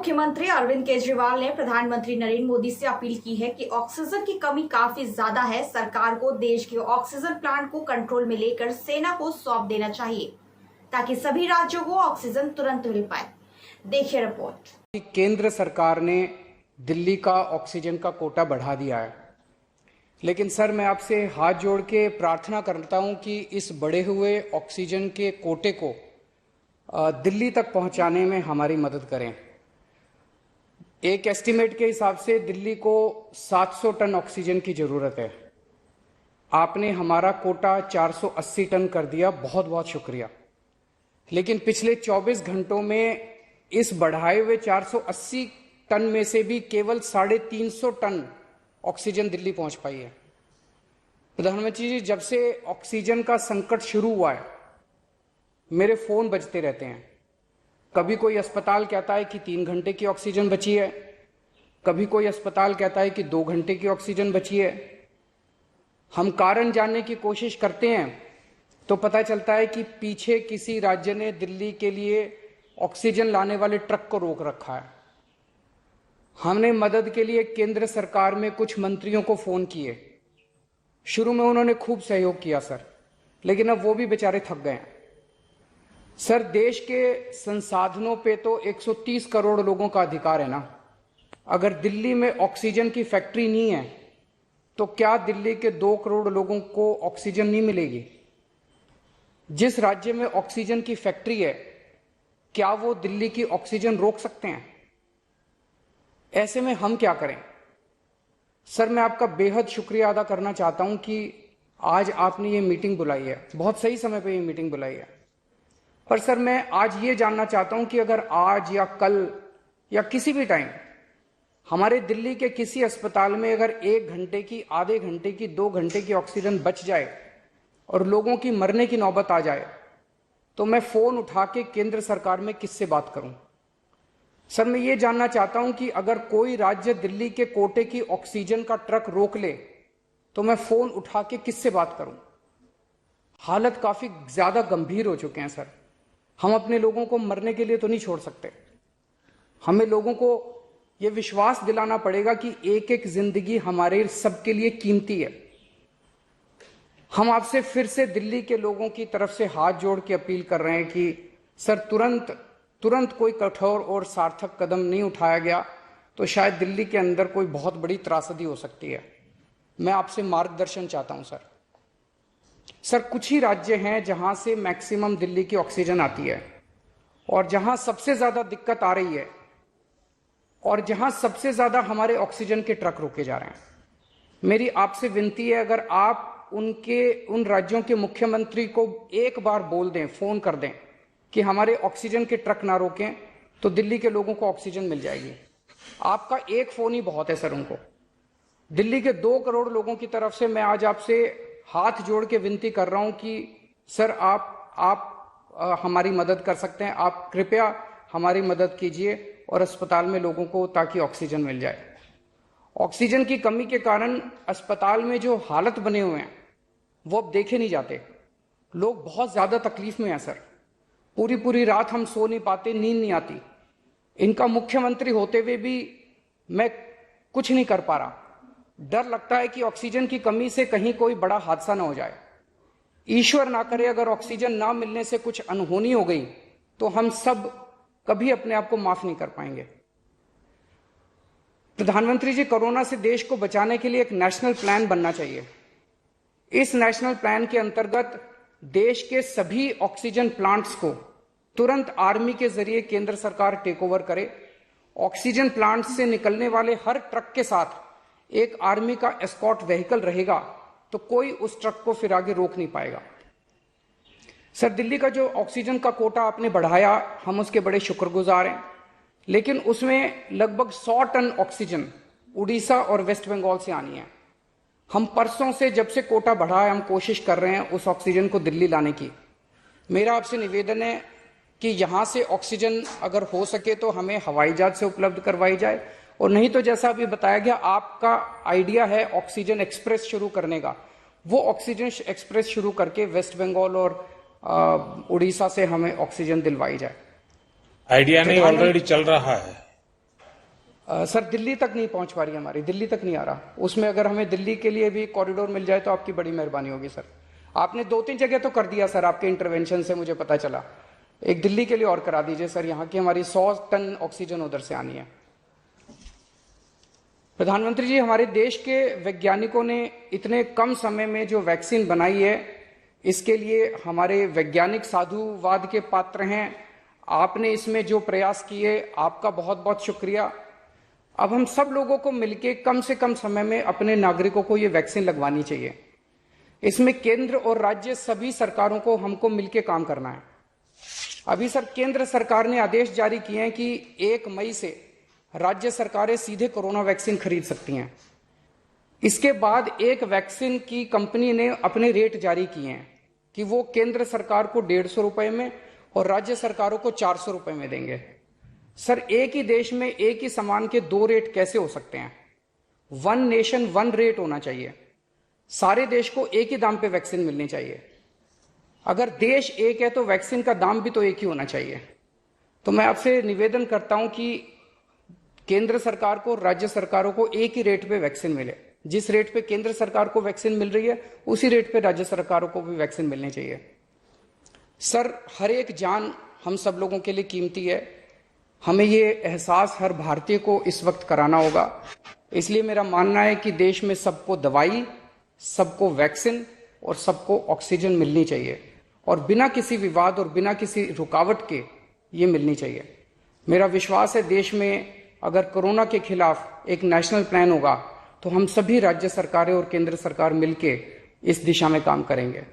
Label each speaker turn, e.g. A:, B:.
A: मुख्यमंत्री अरविंद केजरीवाल ने प्रधानमंत्री नरेंद्र मोदी से अपील की है कि ऑक्सीजन की कमी काफी ज्यादा है। सरकार को देश के ऑक्सीजन प्लांट को कंट्रोल में लेकर सेना को सौंप देना चाहिए ताकि सभी राज्यों को ऑक्सीजन तुरंत मिल पाए। देखिए रिपोर्ट।
B: केंद्र सरकार ने दिल्ली का ऑक्सीजन का कोटा बढ़ा दिया है, लेकिन सर मैं आपसे हाथ जोड़ के प्रार्थना करता हूं कि इस बढ़े हुए ऑक्सीजन के कोटे को दिल्ली तक पहुंचाने में हमारी मदद करें। एक एस्टीमेट के हिसाब से दिल्ली को 700 टन ऑक्सीजन की जरूरत है। आपने हमारा कोटा 480 टन कर दिया, बहुत बहुत शुक्रिया। लेकिन पिछले 24 घंटों में इस बढ़ाए हुए 480 टन में से भी केवल 350 टन ऑक्सीजन दिल्ली पहुंच पाई है। प्रधानमंत्री जी, जब से ऑक्सीजन का संकट शुरू हुआ है मेरे फोन बजते रहते हैं। कभी कोई अस्पताल कहता है कि 3 घंटे की ऑक्सीजन बची है, कभी कोई अस्पताल कहता है कि 2 घंटे की ऑक्सीजन बची है। हम कारण जानने की कोशिश करते हैं तो पता चलता है कि पीछे किसी राज्य ने दिल्ली के लिए ऑक्सीजन लाने वाले ट्रक को रोक रखा है। हमने मदद के लिए केंद्र सरकार में कुछ मंत्रियों को फोन किए। शुरू में उन्होंने खूब सहयोग किया सर, लेकिन अब वो भी बेचारे थक गए हैं। सर, देश के संसाधनों पे तो 130 करोड़ लोगों का अधिकार है ना। अगर दिल्ली में ऑक्सीजन की फैक्ट्री नहीं है तो क्या दिल्ली के 2 करोड़ लोगों को ऑक्सीजन नहीं मिलेगी? जिस राज्य में ऑक्सीजन की फैक्ट्री है, क्या वो दिल्ली की ऑक्सीजन रोक सकते हैं? ऐसे में हम क्या करें? सर, मैं आपका बेहद शुक्रिया अदा करना चाहता हूं कि आज आपने ये मीटिंग बुलाई है, बहुत सही समय पे ये मीटिंग बुलाई है। पर सर, मैं आज ये जानना चाहता हूं कि अगर आज या कल या किसी भी टाइम हमारे दिल्ली के किसी अस्पताल में अगर 1 घंटे की, आधे घंटे की, 2 घंटे की ऑक्सीजन बच जाए और लोगों की मरने की नौबत आ जाए, तो मैं फोन उठा के केंद्र सरकार में किससे बात करूं? सर, मैं ये जानना चाहता हूं कि अगर कोई राज्य दिल्ली के कोटे की ऑक्सीजन का ट्रक रोक ले तो मैं फोन उठा के किससे बात करूं? हालत काफी ज्यादा गंभीर हो चुके हैं सर। हम अपने लोगों को मरने के लिए तो नहीं छोड़ सकते। हमें लोगों को यह विश्वास दिलाना पड़ेगा कि एक एक जिंदगी हमारे सबके लिए कीमती है। हम आपसे फिर से दिल्ली के लोगों की तरफ से हाथ जोड़ के अपील कर रहे हैं कि सर, तुरंत कोई कठोर और सार्थक कदम नहीं उठाया गया तो शायद दिल्ली के अंदर कोई बहुत बड़ी त्रासदी हो सकती है। मैं आपसे मार्गदर्शन चाहता हूं सर। कुछ ही राज्य हैं जहां से मैक्सिमम दिल्ली की ऑक्सीजन आती है और जहां सबसे ज्यादा दिक्कत आ रही है और जहां सबसे ज्यादा हमारे ऑक्सीजन के ट्रक रोके जा रहे हैं। मेरी आपसे विनती है, अगर आप उन राज्यों के मुख्यमंत्री को एक बार बोल दें, फोन कर दें कि हमारे ऑक्सीजन के ट्रक ना रोकें, तो दिल्ली के लोगों को ऑक्सीजन मिल जाएगी। आपका एक फोन ही बहुत है सर उनको। दिल्ली के 2 करोड़ लोगों की तरफ से मैं आज आपसे हाथ जोड़ के विनती कर रहा हूं कि सर, आप हमारी मदद कर सकते हैं। आप कृपया हमारी मदद कीजिए और अस्पताल में लोगों को ताकि ऑक्सीजन मिल जाए। ऑक्सीजन की कमी के कारण अस्पताल में जो हालत बने हुए हैं वो अब देखे नहीं जाते। लोग बहुत ज्यादा तकलीफ में हैं सर। पूरी रात हम सो नहीं पाते, नींद नहीं आती। इनका मुख्यमंत्री होते हुए भी मैं कुछ नहीं कर पा रहा। डर लगता है कि ऑक्सीजन की कमी से कहीं कोई बड़ा हादसा ना हो जाए। ईश्वर ना करे अगर ऑक्सीजन ना मिलने से कुछ अनहोनी हो गई तो हम सब कभी अपने आप को माफ नहीं कर पाएंगे। प्रधानमंत्री जी, कोरोना से देश को बचाने के लिए एक नेशनल प्लान बनना चाहिए। इस नेशनल प्लान के अंतर्गत देश के सभी ऑक्सीजन प्लांट्स को तुरंत आर्मी के जरिए केंद्र सरकार टेक ओवर करे। ऑक्सीजन प्लांट से निकलने वाले हर ट्रक के साथ एक आर्मी का एस्कॉर्ट व्हीकल रहेगा तो कोई उस ट्रक को फिर आगे रोक नहीं पाएगा। सर, दिल्ली का जो ऑक्सीजन का कोटा आपने बढ़ाया, हम उसके बड़े शुक्रगुजार हैं, लेकिन उसमें लगभग 100 टन ऑक्सीजन उड़ीसा और वेस्ट बंगाल से आनी है। हम परसों से, जब से कोटा बढ़ा है, हम कोशिश कर रहे हैं उस ऑक्सीजन को दिल्ली लाने की। मेरा आपसे निवेदन है कि यहां से ऑक्सीजन अगर हो सके तो हमें हवाई जहाज से उपलब्ध करवाई जाए, और नहीं तो जैसा अभी बताया गया, आपका आइडिया है ऑक्सीजन एक्सप्रेस शुरू करने का, वो ऑक्सीजन एक्सप्रेस शुरू करके वेस्ट बंगाल और उड़ीसा से हमें ऑक्सीजन दिलवाई जाए।
C: आइडिया नहीं, ऑलरेडी चल रहा है।
B: सर दिल्ली तक नहीं पहुंच पा रही हमारी, दिल्ली तक नहीं आ रहा। उसमें अगर हमें दिल्ली के लिए भी कॉरिडोर मिल जाए तो आपकी बड़ी मेहरबानी होगी सर। आपने 2-3 जगह तो कर दिया सर, आपके इंटरवेंशन से मुझे पता चला। एक दिल्ली के लिए और करा दीजिए सर, यहाँ की हमारी 100 टन ऑक्सीजन उधर से आनी है। प्रधानमंत्री जी, हमारे देश के वैज्ञानिकों ने इतने कम समय में जो वैक्सीन बनाई है, इसके लिए हमारे वैज्ञानिक साधुवाद के पात्र हैं। आपने इसमें जो प्रयास किए, आपका बहुत बहुत शुक्रिया। अब हम सब लोगों को मिलकर कम से कम समय में अपने नागरिकों को ये वैक्सीन लगवानी चाहिए। इसमें केंद्र और राज्य सभी सरकारों को हमको मिलकर काम करना है। अभी सर केंद्र सरकार ने आदेश जारी किए हैं कि 1 मई से राज्य सरकारें सीधे कोरोना वैक्सीन खरीद सकती हैं। इसके बाद एक वैक्सीन की कंपनी ने अपने रेट जारी किए हैं कि वो केंद्र सरकार को 150 रुपए में और राज्य सरकारों को 400 रुपए में देंगे। सर एक ही देश में एक ही सामान के 2 रेट कैसे हो सकते हैं? 1 नेशन 1 रेट होना चाहिए। सारे देश को एक ही दाम पे वैक्सीन मिलनी चाहिए। अगर देश एक है तो वैक्सीन का दाम भी तो एक ही होना चाहिए। तो मैं आपसे निवेदन करता हूं कि केंद्र सरकार को, राज्य सरकारों को एक ही रेट पे वैक्सीन मिले। जिस रेट पे केंद्र सरकार को वैक्सीन मिल रही है, उसी रेट पे राज्य सरकारों को भी वैक्सीन मिलनी चाहिए। सर हर एक जान हम सब लोगों के लिए कीमती है। हमें ये एहसास हर भारतीय को इस वक्त कराना होगा। इसलिए मेरा मानना है कि देश में सबको दवाई, सबको वैक्सीन और सबको ऑक्सीजन मिलनी चाहिए, और बिना किसी विवाद और बिना किसी रुकावट के ये मिलनी चाहिए। मेरा विश्वास है देश में अगर कोरोना के खिलाफ एक नेशनल प्लान होगा तो हम सभी राज्य सरकारें और केंद्र सरकार मिलकर इस दिशा में काम करेंगे।